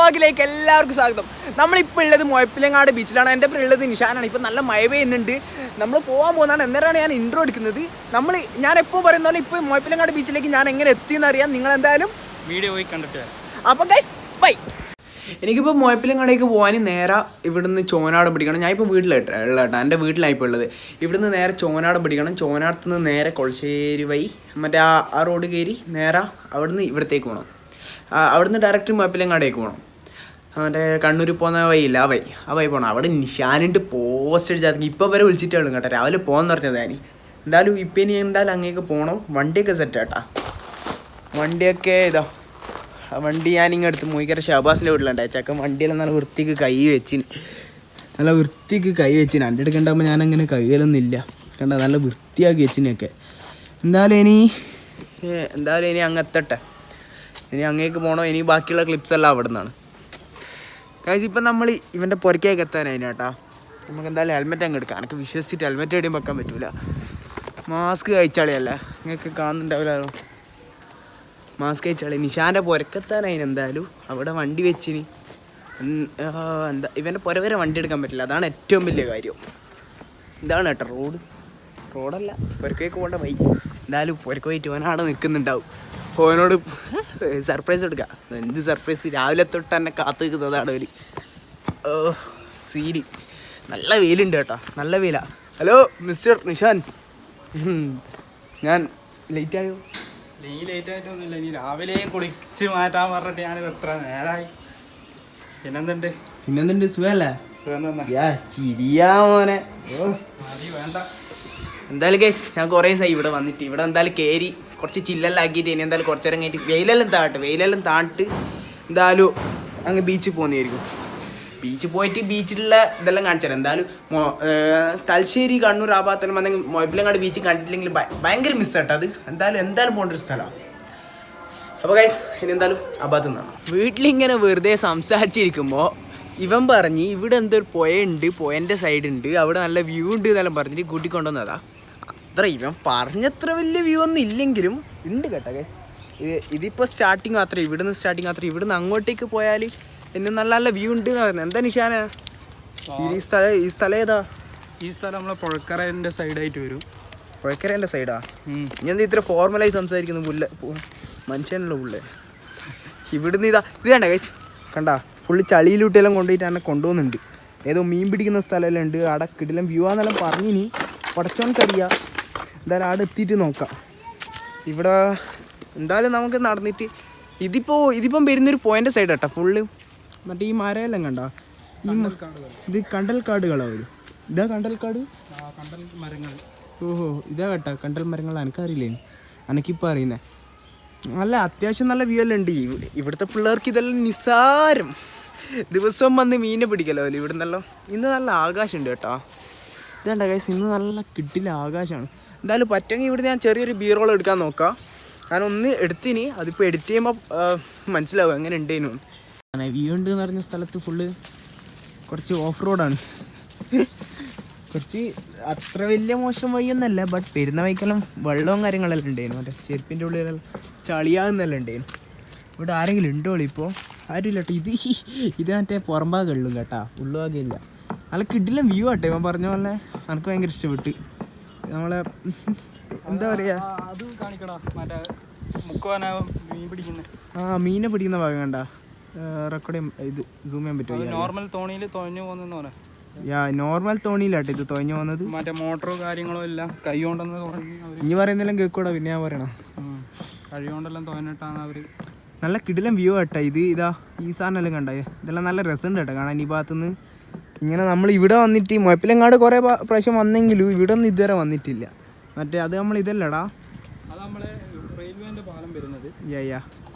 വ്ളോഗിലേക്ക് എല്ലാവർക്കും സ്വാഗതം. നമ്മളിപ്പോൾ ഉള്ളത് മുഴപ്പിലങ്ങാട് ബീച്ചിലാണ്. എൻ്റെ ഇപ്പോൾ ഉള്ളത് നിഷാനാണ്. ഇപ്പോൾ നല്ല മഴ പെയ്യുന്നുണ്ട്. നമ്മൾ പോകാൻ പോകുന്നതാണ്. എന്നേരമാണ് ഞാൻ ഇൻട്രോ എടുക്കുന്നത്. ഞാൻ എപ്പോൾ പറയുന്ന പോലെ ഇപ്പോൾ മുഴപ്പിലങ്ങാട് ബീച്ചിലേക്ക് ഞാൻ എങ്ങനെ എത്തിയെന്ന് അറിയാം. നിങ്ങൾ എന്തായാലും വീഡിയോ പോയി കണ്ടിട്ട്. അപ്പോൾ ഗൈസ് ബൈ. എനിക്കിപ്പോൾ മുഴപ്പിലങ്ങാടേക്ക് പോകാൻ നേരെ ഇവിടുന്ന് ചോനാട് പിടിക്കണം. ഞാൻ ഇപ്പോൾ വീട്ടിലുള്ള കേട്ടോ, എൻ്റെ വീട്ടിലായിപ്പോൾ ഉള്ളത്. ഇവിടുന്ന് നേരെ ചോനാട് പിടിക്കണം. ചോനാടത്ത് നിന്ന് നേരെ കൊളശ്ശേരി വഴി മറ്റേ ആ റോഡ് കയറി നേരെ അവിടുന്ന് ഇവിടത്തേക്ക് പോകണം. അവിടുന്ന് ഡയറക്റ്റ് മുഴപ്പിലങ്ങാടേക്ക് പോകണം. മറ്റേ കണ്ണൂർ പോകുന്ന വഴിയില്ല, ആ വഴി പോകണം. അവിടെ നിഷാനിട്ട് പോസ്റ്റ് അടിച്ചാൽ ഇപ്പം വരെ വിളിച്ചിട്ടുള്ളൂ കേട്ടോ. രാവിലെ പോകുമെന്ന് പറഞ്ഞത് ഞാൻ. എന്തായാലും ഇപ്പം ഇനി എന്തായാലും അങ്ങേക്ക് പോകണം. വണ്ടിയൊക്കെ സെറ്റ് കേട്ടോ. വണ്ടിയൊക്കെ ഇതാ വണ്ടി ഞാനിങ്ങനെ എടുത്ത് മൂയിക്കര ഷാബാസിൻ്റെ വീട്ടിലുണ്ടായി. ചക്കൻ വണ്ടിയെല്ലാം നല്ല വൃത്തിക്ക് കൈ വെച്ചിന്. എൻ്റെ എടുക്കണ്ടാകുമ്പോൾ ഞാനങ്ങനെ കൈകളൊന്നുമില്ല കണ്ട. നല്ല വൃത്തിയാക്കി വെച്ചിനൊക്കെ. എന്തായാലും ഇനി അങ്ങ് എത്തട്ടെ. ഇനി അങ്ങേക്ക് പോകണോ. ഇനി ബാക്കിയുള്ള ക്ലിപ്സ് എല്ലാം അവിടെ നിന്നാണ്. കാര്യം ഇപ്പം നമ്മൾ ഇവൻ്റെ പുറക്കേക്ക് എത്താനായി കേട്ടോ. നമുക്ക് എന്തായാലും ഹെൽമെറ്റ് അങ്ങ് എടുക്കാം. എനിക്ക് വിശ്വസിച്ചിട്ട് ഹെൽമെറ്റ് എവിടെയും വെക്കാൻ പറ്റില്ല. മാസ്ക് കഴിച്ചാളിയല്ലേ, നിങ്ങൾക്ക് കാണുന്നുണ്ടാവില്ലല്ലോ. മാസ്ക് കഴിച്ചാളി. നിഷാൻ്റെ പുരക്കെത്താനായി. എന്തായാലും അവിടെ വണ്ടി വെച്ചിന്. ഇവൻ്റെ പുര വരെ വണ്ടി എടുക്കാൻ പറ്റില്ല. അതാണ് ഏറ്റവും വലിയ കാര്യം. ഇതാണ് കേട്ടോ റോഡല്ല, പുരക്കേക്ക് പോകേണ്ട വഴി. എന്തായാലും പുരക്ക് പോയിട്ട് ഓനാടെ നിൽക്കുന്നുണ്ടാവും. ഓനോട് സർപ്രൈസ് എടുക്കാം. എന്ത് സർപ്രൈസ്, രാവിലെ തൊട്ട് തന്നെ കാത്തു നിൽക്കുന്നതാണ് അവർ. സീരി നല്ല വെയിലുണ്ട് കേട്ടോ, നല്ല വെയിലാണ്. ഹലോ മിസ്റ്റർ നിഷാൻ, ഞാൻ ലേറ്റായോ? നീ ലേറ്റ് ആയിട്ടൊന്നുമില്ല. നീ രാവിലെ കുളിച്ച് മാറ്റാൻ പറഞ്ഞിട്ട് ഞാനിത് എത്ര നേരമായി. പിന്നെന്തുണ്ട് സുഖല്ലേ? ചിരിയാ മോനെ. വേണ്ട. എന്തായാലും ഗൈസ് ഞാൻ കുറേ ദിവസമായി ഇവിടെ വന്നിട്ട്. ഇവിടെ എന്തായാലും കയറി കുറച്ച് ചില്ലെല്ലാം ആക്കിയിട്ട് ഇനി എന്തായാലും കുറച്ച് നേരം കഴിഞ്ഞിട്ട് വെയിലെല്ലാം താണ്ടിട്ട് എന്തായാലും അങ്ങ് ബീച്ചിൽ പോകുന്നതായിരിക്കും. ബീച്ചിൽ പോയിട്ട് ബീച്ചിലുള്ള ഇതെല്ലാം കാണിച്ചു തരാം. എന്തായാലും തലശ്ശേരി കണ്ണൂർ ആ ഭാഗത്തെല്ലാം വന്നെങ്കിൽ മുഴപ്പിലങ്ങാട് ബീച്ച് കണ്ടിട്ടില്ലെങ്കിൽ ഭയങ്കര മിസ്സാട്ടോ അത്. എന്തായാലും പോകേണ്ട ഒരു സ്ഥലമാണ്. അപ്പോൾ ഗൈസ് ഇനി എന്തായാലും ആ ഭാഗത്ത് നിന്നാണ്. വീട്ടിലിങ്ങനെ വെറുതെ സംസാരിച്ചിരിക്കുമ്പോൾ ഇവൻ പറഞ്ഞ് ഇവിടെ എന്തൊരു പുഴയുണ്ട്, പുഴൻ്റെ സൈഡുണ്ട്, അവിടെ നല്ല വ്യൂ ഉണ്ട് എന്നെല്ലാം പറഞ്ഞിട്ട് കൂട്ടിക്കൊണ്ടുവന്നതാ. അത്ര ഇവൻ പറഞ്ഞത്ര വലിയ വ്യൂ ഒന്നും ഇല്ലെങ്കിലും ഉണ്ട് കേട്ടോ ഗൈസ്. ഇതിപ്പോൾ സ്റ്റാർട്ടിങ് മാത്രമേ, ഇവിടുന്ന് അങ്ങോട്ടേക്ക് പോയാൽ എന്നെ നല്ല നല്ല വ്യൂ ഉണ്ട് എന്ന് പറയുന്നത്. എന്താ നിഷാന ഈ സ്ഥലം ഏതാ? ഈ സ്ഥലം നമ്മളെ പുഴക്കരേൻ്റെ സൈഡായിട്ട് വരും. പുഴക്കരേൻ്റെ സൈഡാ? ഞാൻ ഇത്ര ഫോർമലായി സംസാരിക്കുന്നു. മനുഷ്യനുള്ള പുള്ളേ. ഇവിടുന്ന് ഇത് കണ്ട ഗൈസ്, കണ്ട ഫുള്ള് ചളിയിലൂട്ടെല്ലാം കൊണ്ടുപോയിട്ട് എന്നെ കൊണ്ടുപോകുന്നുണ്ട്. ഏതോ മീൻ പിടിക്കുന്ന സ്ഥലമെല്ലാം ഉണ്ട്. അവിടെ കിടിലം വ്യൂ ആണെന്നെല്ലാം പറഞ്ഞിനി. പടച്ചോൻക്കറിയാം. എന്തായാലും അവിടെ എത്തിയിട്ട് നോക്കാം. ഇവിടെ എന്തായാലും നമുക്ക് നടന്നിട്ട് ഇതിപ്പം വരുന്നൊരു പോയിൻ്റ് സൈഡ് കേട്ടോ. ഫുള്ള് മറ്റേ ഈ മരമെല്ലാം കണ്ട. ഇത് കണ്ടൽക്കാടുകളാ വരും. ഇതാ കണ്ടൽക്കാട്. ഓഹോ ഇതാ കേട്ടോ കണ്ടൽ മരങ്ങൾ. എനിക്കറിയില്ലേ, എനിക്കിപ്പോൾ അറിയുന്നേ. നല്ല അത്യാവശ്യം നല്ല വ്യൂ എല്ലാം ഉണ്ട്. ഇവിടുത്തെ പിള്ളേർക്ക് ഇതെല്ലാം നിസ്സാരം. ദിവസവും വന്ന് മീനെ പിടിക്കല്ലോ ഇവിടെ നിന്നെല്ലാം. ഇന്ന് നല്ല ആകാശമുണ്ട് കേട്ടോ. ഇതാണ്ട ഗൈസ്, ഇന്ന് നല്ല കിട്ടില്ല ആകാശമാണ്. എന്തായാലും പറ്റുമെങ്കിൽ ഇവിടെ ഞാൻ ചെറിയൊരു ബീറോൾ എടുക്കാൻ നോക്കാം. ഞാനൊന്ന് എടുത്തിനി. അതിപ്പോൾ എഡിറ്റ് ചെയ്യുമ്പോൾ മനസ്സിലാവും എങ്ങനെ ഉണ്ടേനു. വ്യൂ ഉണ്ട് എന്ന് പറഞ്ഞ സ്ഥലത്ത് ഫുള്ള് കുറച്ച് ഓഫ് റോഡാണ്. കുറച്ച് അത്ര വലിയ മോശം വഴിയൊന്നല്ല. ബട്ട് പെരുന്ന വഴിക്കെല്ലാം വെള്ളവും കാര്യങ്ങളെല്ലാം ഉണ്ടായിരുന്നു. മറ്റേ ചെരുപ്പിൻ്റെ ഉള്ളിലെല്ലാം ചളിയാകുന്നെല്ലാം ഉണ്ടായിരുന്നു. ഇവിടെ ആരെങ്കിലും ഉണ്ടോ? ഇപ്പോൾ ആരുമില്ല കേട്ടോ. ഇത് മറ്റേ പുറംഭാഗമുള്ളൂ കേട്ടോ, ഉള്ളുഭാഗമില്ല. നല്ല കിടിലം വ്യൂ ആട്ടെ. ഇവൻ പറഞ്ഞ പോലെ എനിക്ക് ഭയങ്കര ഇഷ്ടപ്പെട്ട്. നമ്മളെ എന്താ പറയുക, മീനെ പിടിക്കുന്ന ഭാഗം കണ്ട. റെക്കോർഡ് ഇത് സൂം ചെയ്യാൻ പറ്റുമോ? നോർമൽ തോണിയിൽ തുഴഞ്ഞു പോകുന്ന നോർമൽ തോണിയിലാട്ടെ ഇത് തുഴഞ്ഞു പോകുന്നത്. മറ്റേ മോട്ടറോ കാര്യങ്ങളോ ഇല്ല, കൈ കൊണ്ടെന്ന് ഇനി പറയുന്നെല്ലാം കേൾക്കൂടാ. പിന്നെ ഞാൻ പറയണം, കൈ കൊണ്ടെല്ലാം തുഴഞ്ഞിട്ടാണ് അവർ. നല്ല കിടിലം വ്യൂ ആട്ടെ. ഇതാ ഈ സാധനമെല്ലാം കണ്ടായേ. ഇതെല്ലാം നല്ല രസമുണ്ട് കേട്ടോ കാണാൻ. ഈ ഭാഗത്തുനിന്ന് ഇങ്ങനെ നമ്മൾ ഇവിടെ വന്നിട്ട് മുഴപ്പിലങ്ങാട് കുറേ പ്രാവശ്യം വന്നെങ്കിലും ഇവിടെ ഒന്നും ഇതുവരെ വന്നിട്ടില്ല. മറ്റേ അത് നമ്മൾ ഇതല്ലടാ,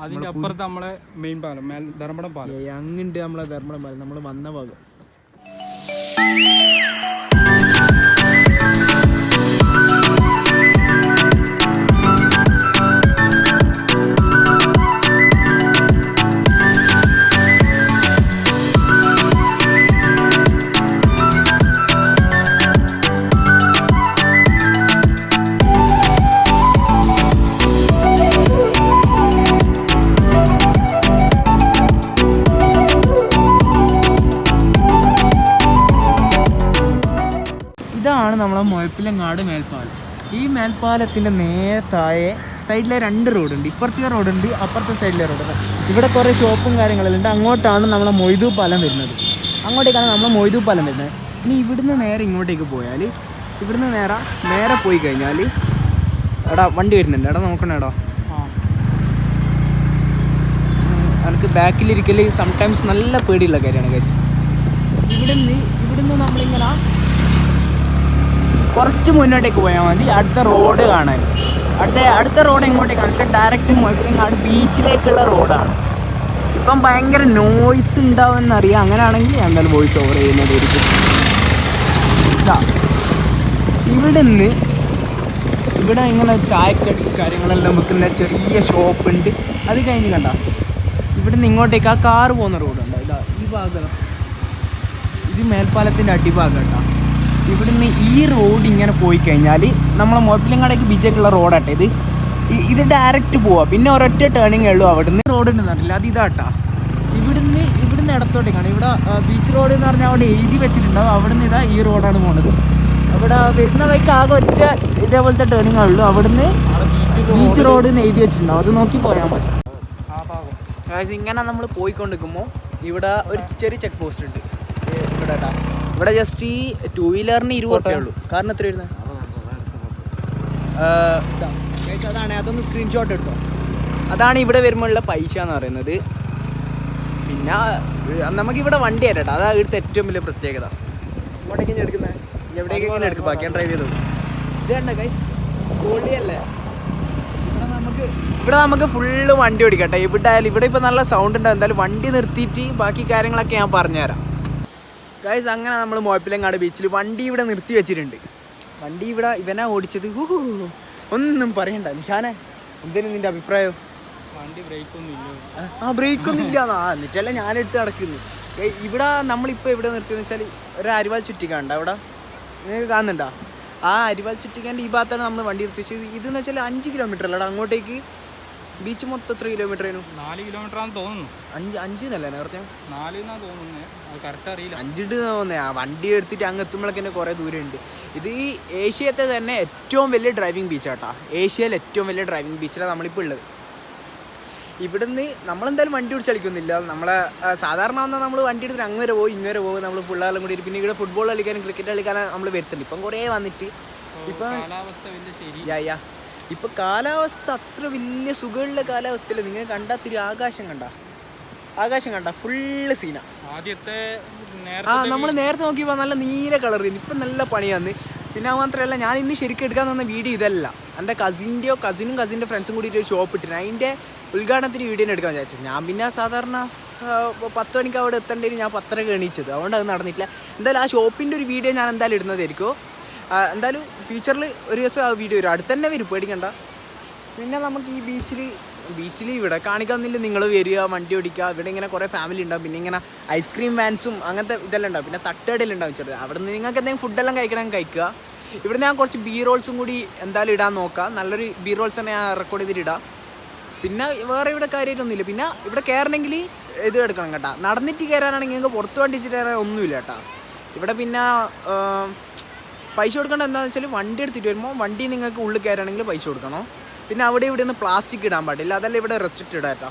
അതിന്റെ അപ്പുറത്ത് നമ്മളെ മെയിൻ പാലം, ധർമ്മടം പാലം. അങ്ങുണ്ട് നമ്മളെ ധർമ്മടം പാലം, നമ്മൾ വന്ന ഭാഗം. മുഴപ്പിലങ്ങാട് മേൽപ്പാലം. ഈ മേൽപ്പാലത്തിൻ്റെ നേരത്തായ സൈഡിലെ 2 റോഡുണ്ട്. ഇപ്പുറത്തെ റോഡുണ്ട്, അപ്പുറത്തെ സൈഡിലെ റോഡുണ്ട്. ഇവിടെ കുറേ ഷോപ്പും കാര്യങ്ങളെല്ലാം ഉണ്ട്. അങ്ങോട്ടാണ് നമ്മളെ മൊയ്തു പാലം വരുന്നത്. അങ്ങോട്ടേക്കാണ് നമ്മളെ മൊയ്തു പാലം വരുന്നത്. ഇനി ഇവിടുന്ന് നേരെ ഇങ്ങോട്ടേക്ക് പോയാൽ, ഇവിടുന്ന് നേരെ പോയി കഴിഞ്ഞാൽ എടാ വണ്ടി വരുന്നുണ്ട്. എടാ നോക്കണേ എടാ, എനിക്ക് ബാക്കിലിരിക്കൽ സംടൈംസ് നല്ല പേടിയുള്ള കാര്യമാണ് ഗൈസ്. ഇവിടുന്ന് നമ്മളിങ്ങനെ കുറച്ച് മുന്നോട്ടേക്ക് പോയാൽ മതി അടുത്ത റോഡ് കാണാൻ. അടുത്ത റോഡ് എങ്ങോട്ടേക്കാണെന്ന് വെച്ചാൽ ഡയറക്റ്റ് മുഴപ്പിലങ്ങാട് ബീച്ചിലേക്കുള്ള റോഡാണ്. ഇപ്പം ഭയങ്കര നോയ്സ് ഉണ്ടാവുമെന്നറിയാം. അങ്ങനെയാണെങ്കിൽ ഞാൻ എന്തായാലും വോയിസ് ഓവർ ചെയ്യുന്നതായിരിക്കും. ഇവിടെ ഇങ്ങനെ ചായക്കടി കാര്യങ്ങളെല്ലാം വെക്കുന്ന ചെറിയ ഷോപ്പുണ്ട്. അത് കഴിഞ്ഞ് കണ്ട ഇവിടുന്ന് ഇങ്ങോട്ടേക്ക് ആ കാറ് പോകുന്ന റോഡുണ്ടോ, ഇതാ ഈ ഭാഗം, ഇത് മേൽപ്പാലത്തിൻ്റെ അടിഭാഗം കേട്ടോ. ഇവിടുന്ന് ഈ റോഡ് ഇങ്ങനെ പോയി കഴിഞ്ഞാൽ നമ്മളെ മുഴപ്പിലങ്ങാടേക്ക് ബീച്ചേക്കുള്ള റോഡാട്ടെ ഇത് ഡയറക്റ്റ് പോവാം. പിന്നെ ഒരൊറ്റ ടേണിങ്ങേ ഉള്ളൂ. അവിടുന്ന് റോഡ് ഉണ്ടെന്നറിയില്ല, അത് ഇതാട്ടാ. ഇവിടുന്ന് ഇടത്തോട്ടേക്കാണ്. ഇവിടെ ബീച്ച് റോഡ് എന്ന് പറഞ്ഞാൽ അവിടെ എഴുതി വെച്ചിട്ടുണ്ടാവും. അവിടുന്ന് ഇതാ ഈ റോഡാണ് പോകുന്നത്. അവിടെ വരുന്ന വഴിക്ക് ആകെ ഒറ്റ ഇതേപോലത്തെ ടേണിങ്ങേ ഉള്ളൂ. അവിടുന്ന് ബീച്ച് റോഡ് എന്ന് എഴുതി വെച്ചിട്ടുണ്ടാവും. അത് നോക്കി പോയാൽ മതി. ഇങ്ങനെ നമ്മൾ പോയിക്കൊണ്ടിരിക്കുമ്പോൾ ഇവിടെ ഒരു ചെറിയ ചെക്ക് പോസ്റ്റ് ഉണ്ട്. ഇവിടെ ജസ്റ്റ് ഈ 2 വീലറിന് 20 രൂപയേ ഉള്ളൂ. കാരണം എത്ര വരുന്നത് അതാണ്. അതൊന്ന് സ്ക്രീൻഷോട്ട് എടുത്തോ. അതാണ് ഇവിടെ വരുമ്പോഴുള്ള പൈസ എന്ന് പറയുന്നത്. പിന്നെ നമുക്കിവിടെ വണ്ടി തരട്ടോ, അതാണ് ഇവിടുത്തെ ഏറ്റവും വലിയ പ്രത്യേകത. ഇങ്ങോട്ടേക്ക് എടുക്കുന്നത് എവിടേക്കെങ്കിലും എടുക്കും, ബാക്കി ഞാൻ ഡ്രൈവ് ചെയ്തോ. ഇത് കണ്ട ഗൈസ്, പൊളിയല്ലേ. ഇവിടെ നമുക്ക് ഫുള്ള് വണ്ടി ഓടിക്കട്ടെ. ഇവിടെ ഇപ്പോൾ നല്ല സൗണ്ട് ഉണ്ടാവും. എന്തായാലും വണ്ടി നിർത്തിയിട്ട് ബാക്കി കാര്യങ്ങളൊക്കെ ഞാൻ പറഞ്ഞുതരാം ഗൈസ്. അങ്ങനെ നമ്മൾ മുഴപ്പിലങ്ങാട് ബീച്ചിൽ വണ്ടി ഇവിടെ നിർത്തി വെച്ചിട്ടുണ്ട്. വണ്ടി ഇവിടെ ഇവനാ ഓടിച്ചത്. ഒന്നും പറയണ്ട നിഷാനെ, എന്തേലും നിൻ്റെ അഭിപ്രായം? വണ്ടി ബ്രേക്കൊന്നും ഇല്ല എന്നിട്ടല്ല ഞാനെടുത്ത് നടക്കുന്നു. ഇവിടെ നമ്മളിപ്പോൾ എവിടെ നിർത്തിയെന്ന് വെച്ചാൽ ഒരു അരിവാൾ ചുറ്റിക്കാണ്ട അവിടെ നിങ്ങൾക്ക് കാണുന്നുണ്ടോ? ആ അരിവാൾ ചുറ്റിക്കാൻ്റെ ഈ ഭാഗത്താണ് നമ്മൾ വണ്ടി നിർത്തി വെച്ചത്. ഇതെന്ന് വെച്ചാൽ 5 കിലോമീറ്റർ അല്ലടാ അങ്ങോട്ടേക്ക്. ബീച്ച് മൊത്തം എത്ര കിലോമീറ്റർ ആയിരുന്നു? 4 കിലോമീറ്റർ ആണെന്ന് തോന്നുന്നു. 5 എന്നല്ലേ നേരത്തെ? 4 എന്നാ തോന്നുന്നത്, അത് കറക്റ്റ് അറിയില്ല. 5 തോന്നുന്നേ. ആ വണ്ടി എടുത്തിട്ട് അങ്ങ് എത്തുമ്പോഴേക്ക് തന്നെ കുറേ ദൂരമുണ്ട്. ഇത് ഈ ഏഷ്യത്തെ തന്നെ ഏറ്റവും വലിയ ഡ്രൈവിംഗ് ബീച്ചാട്ടാ. ഏഷ്യയിലെ ഏറ്റവും വലിയ ഡ്രൈവിംഗ് ബീച്ചിലാണ് നമ്മളിപ്പോൾ ഉള്ളത്. ഇവിടുന്ന് നമ്മളെന്തായാലും വണ്ടി ഓടിച്ച് കളിക്കുന്നില്ല. നമ്മളെ സാധാരണ വന്നാൽ നമ്മൾ വണ്ടി എടുത്തിട്ട് അങ്ങ് പോകും ഇങ്ങനെ പോകും. നമ്മൾ പിള്ളേരെല്ലാം കൂടി പിന്നെ ഇവിടെ ഫുട്ബോൾ കളിക്കാനും ക്രിക്കറ്റ് കളിക്കാനും നമ്മൾ വരുത്തുന്നുണ്ട്. ഇപ്പം കുറേ വന്നിട്ട് ഇപ്പം ഇപ്പം കാലാവസ്ഥ അത്ര വലിയ സുഖമുള്ള കാലാവസ്ഥയില്ല. നിങ്ങൾ കണ്ടാൽ തിരി ആകാശം കണ്ട ഫുള്ള് സീന. നമ്മൾ നേരത്തെ നോക്കിയപ്പോൾ നല്ല നീല കളർ ചെയ്യുന്നു. ഇപ്പം നല്ല പണിയാന്ന്. പിന്നെ അത് മാത്രമല്ല, ഞാൻ ഇന്ന് ശരിക്കും എടുക്കാൻ തന്ന വീഡിയോ ഇതല്ല. എൻ്റെ കസിൻ്റെ ഫ്രണ്ട്സും കൂടിയിട്ട് ഒരു ഷോപ്പ് ഇട്ടിരുന്നു. അതിൻ്റെ ഉദ്ഘാടനത്തിന് വീഡിയോ എടുക്കാൻ വിചാരിച്ചു. ഞാൻ പിന്നെ സാധാരണ 10 മണിക്ക് അവിടെ എത്തേണ്ടതിന് ഞാൻ 10:30 എണീച്ചത്. അതുകൊണ്ട് അത് നടന്നിട്ടില്ല. എന്തായാലും ആ ഷോപ്പിൻ്റെ ഒരു വീഡിയോ ഞാൻ എന്തായാലും ഇടുന്നതായിരിക്കും. എന്തായാലും ഫ്യൂച്ചറിൽ ഒരു ദിവസം ആ വീഡിയോ വരും. അടുത്ത് തന്നെ വരും, പേടിക്കണ്ട. പിന്നെ നമുക്ക് ഈ ബീച്ചിൽ ഇവിടെ കാണിക്കാമെന്നില്ല. നിങ്ങൾ വരിക, വണ്ടി ഓടിക്കുക. ഇവിടെ ഇങ്ങനെ കുറേ ഫാമിലി ഉണ്ടാവും. പിന്നെ ഇങ്ങനെ ഐസ്ക്രീം വാൻസും അങ്ങനത്തെ ഇതെല്ലാം ഉണ്ടാവും. പിന്നെ തട്ടുകടയിലുണ്ടാവും ചെറുത്. അവിടെ നിന്ന് നിങ്ങൾക്ക് എന്തെങ്കിലും ഫുഡെല്ലാം കഴിക്കുക. ഇവിടെ ഞാൻ കുറച്ച് റോൾസും കൂടി എന്തായാലും ഇടാൻ നോക്കാം. നല്ലൊരു റോൾസ് തന്നെ ഞാൻ റെക്കോർഡ് ചെയ്തിട്ട് ഇടാം. പിന്നെ വേറെ ഇവിടെ കാര്യമായിട്ടൊന്നുമില്ല. പിന്നെ ഇവിടെ കയറണമെങ്കിൽ ഇത് എടുക്കണം കേട്ടോ. നടന്നിട്ട് കയറാനാണെങ്കിൽ നിങ്ങൾക്ക് പുറത്ത് വണ്ടി വെച്ചിട്ട് കയറാൻ ഒന്നുമില്ല കേട്ടോ. ഇവിടെ പിന്നെ പൈസ കൊടുക്കേണ്ട എന്താണെന്ന് വെച്ചാൽ വണ്ടി എടുത്തിട്ട് വരുമ്പോൾ വണ്ടി നിങ്ങൾക്ക് ഉള്ളിൽ കയറുകയാണെങ്കിൽ പൈസ കൊടുക്കണം. പിന്നെ അവിടെ ഇവിടെ നിന്ന് പ്ലാസ്റ്റിക് ഇടാൻ പാടില്ല. അതല്ല ഇവിടെ റെസ്ട്രിക്റ്റ് ഇടാം കേട്ടോ.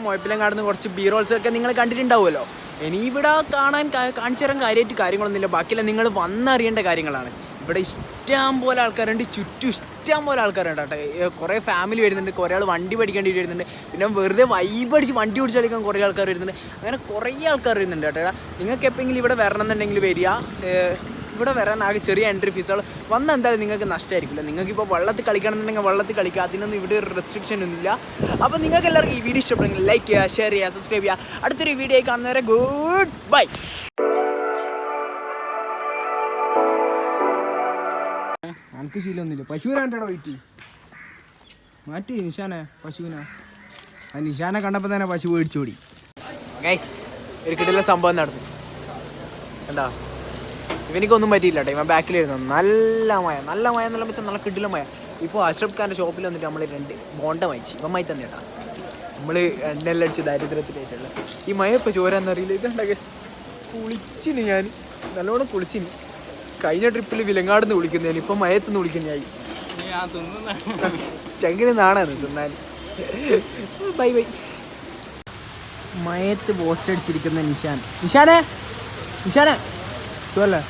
മുഴപ്പിലങ്ങാട് കുറച്ച് റോൾസൊക്കെ നിങ്ങൾ കണ്ടിട്ടുണ്ടാവുമല്ലോ. ഇനി ഇവിടെ കാണിച്ചു തരാൻ കാര്യങ്ങളൊന്നുമില്ല. ബാക്കിയല്ല നിങ്ങൾ വന്നറിയേണ്ട കാര്യങ്ങളാണ്. ഇവിടെ ഇഷ്ടം പോലെ ആൾക്കാരുണ്ട്, ചുറ്റും ഇഷ്ടം പോലെ ആൾക്കാരുണ്ട് കേട്ടോ. കുറേ ഫാമിലി വരുന്നുണ്ട്, കുറേ ആൾ വണ്ടി പഠിക്കേണ്ടി വരുന്നുണ്ട്. പിന്നെ വെറുതെ വൈബടിച്ച് വണ്ടി ഓടിച്ച് കളിക്കാൻ കുറേ ആൾക്കാർ വരുന്നുണ്ട്. അങ്ങനെ കുറേ ആൾക്കാർ വരുന്നുണ്ട് കേട്ടോ. നിങ്ങൾക്ക് എപ്പോഴെങ്കിലും ഇവിടെ വരണം എന്നുണ്ടെങ്കിൽ വരിക. ഇവിടെ വരാൻ ആകെ ചെറിയ എൻട്രി ഫീസുകൾ വന്നാൽ എന്തായാലും നിങ്ങൾക്ക് നഷ്ടമായിരിക്കില്ല. നിങ്ങൾക്കിപ്പോൾ വെള്ളത്തിൽ കളിക്കണമെന്നുണ്ടെങ്കിൽ വെള്ളത്തിൽ കളിക്കുക. അതിനൊന്നും ഇവിടെ ഒരു റെസ്ട്രിക്ഷൻ ഒന്നുമില്ല. അപ്പോൾ നിങ്ങൾക്ക് എല്ലാവർക്കും ഈ വീഡിയോ ഇഷ്ടപ്പെടുമെങ്കിൽ ലൈക്ക് ചെയ്യുക, ഷെയർ ചെയ്യുക, സബ്സ്ക്രൈബ് ചെയ്യുക. അടുത്തൊരു വീഡിയോ കാണുന്നവരെ ഗുഡ് ബൈ. നമുക്ക് ശീലമൊന്നുമില്ല. പശുവിനാണ്ടോ വെയിറ്റ് മാറ്റി നിഷാനെ പശുവിനെ. ആ നിഷാനെ കണ്ടപ്പോൾ തന്നെ പശു മേടിച്ചോടി. ഗൈസ് ഒരു കിടില സംഭവം നടന്നു കണ്ടാ. ഇവനിക്കൊന്നും പറ്റിയില്ല കേട്ടോ. ഇവൻ ബാക്കിലിരുന്നു. നല്ല മഴ എന്നുള്ള വെച്ചാൽ നല്ല കിടില മഴ. ഇപ്പോൾ അഷ്റഫ് ഖാൻ്റെ ഷോപ്പിൽ വന്നിട്ട് നമ്മൾ 2 ബോണ്ട വാങ്ങിച്ചു. ഇവൻ മായി തന്നെ കേട്ടാ. നമ്മൾ എണ്ണെല്ലാം അടിച്ച് ദാരിദ്ര്യത്തിലായിട്ടുള്ള ഈ മഴ ഇപ്പോൾ ചോരാന്നറിയില്ല. ഇതുണ്ട ഗൈസ് കുളിച്ചിന് ഞാൻ നല്ലോണം കുളിച്ചിന്. കഴിഞ്ഞ ട്രിപ്പിൽ വിലങ്ങാട് നിന്ന് വിളിക്കുന്നതിന് ഇപ്പം മയത്തുനിന്ന് വിളിക്കുന്നതായി. ചങ്കിന് നാണാണ് തിന്നാൻ. Bye bye. മയത്ത് പോസ്റ്റ് അടിച്ചിരിക്കുന്ന നിഷാനെ സുഖല്ലേ?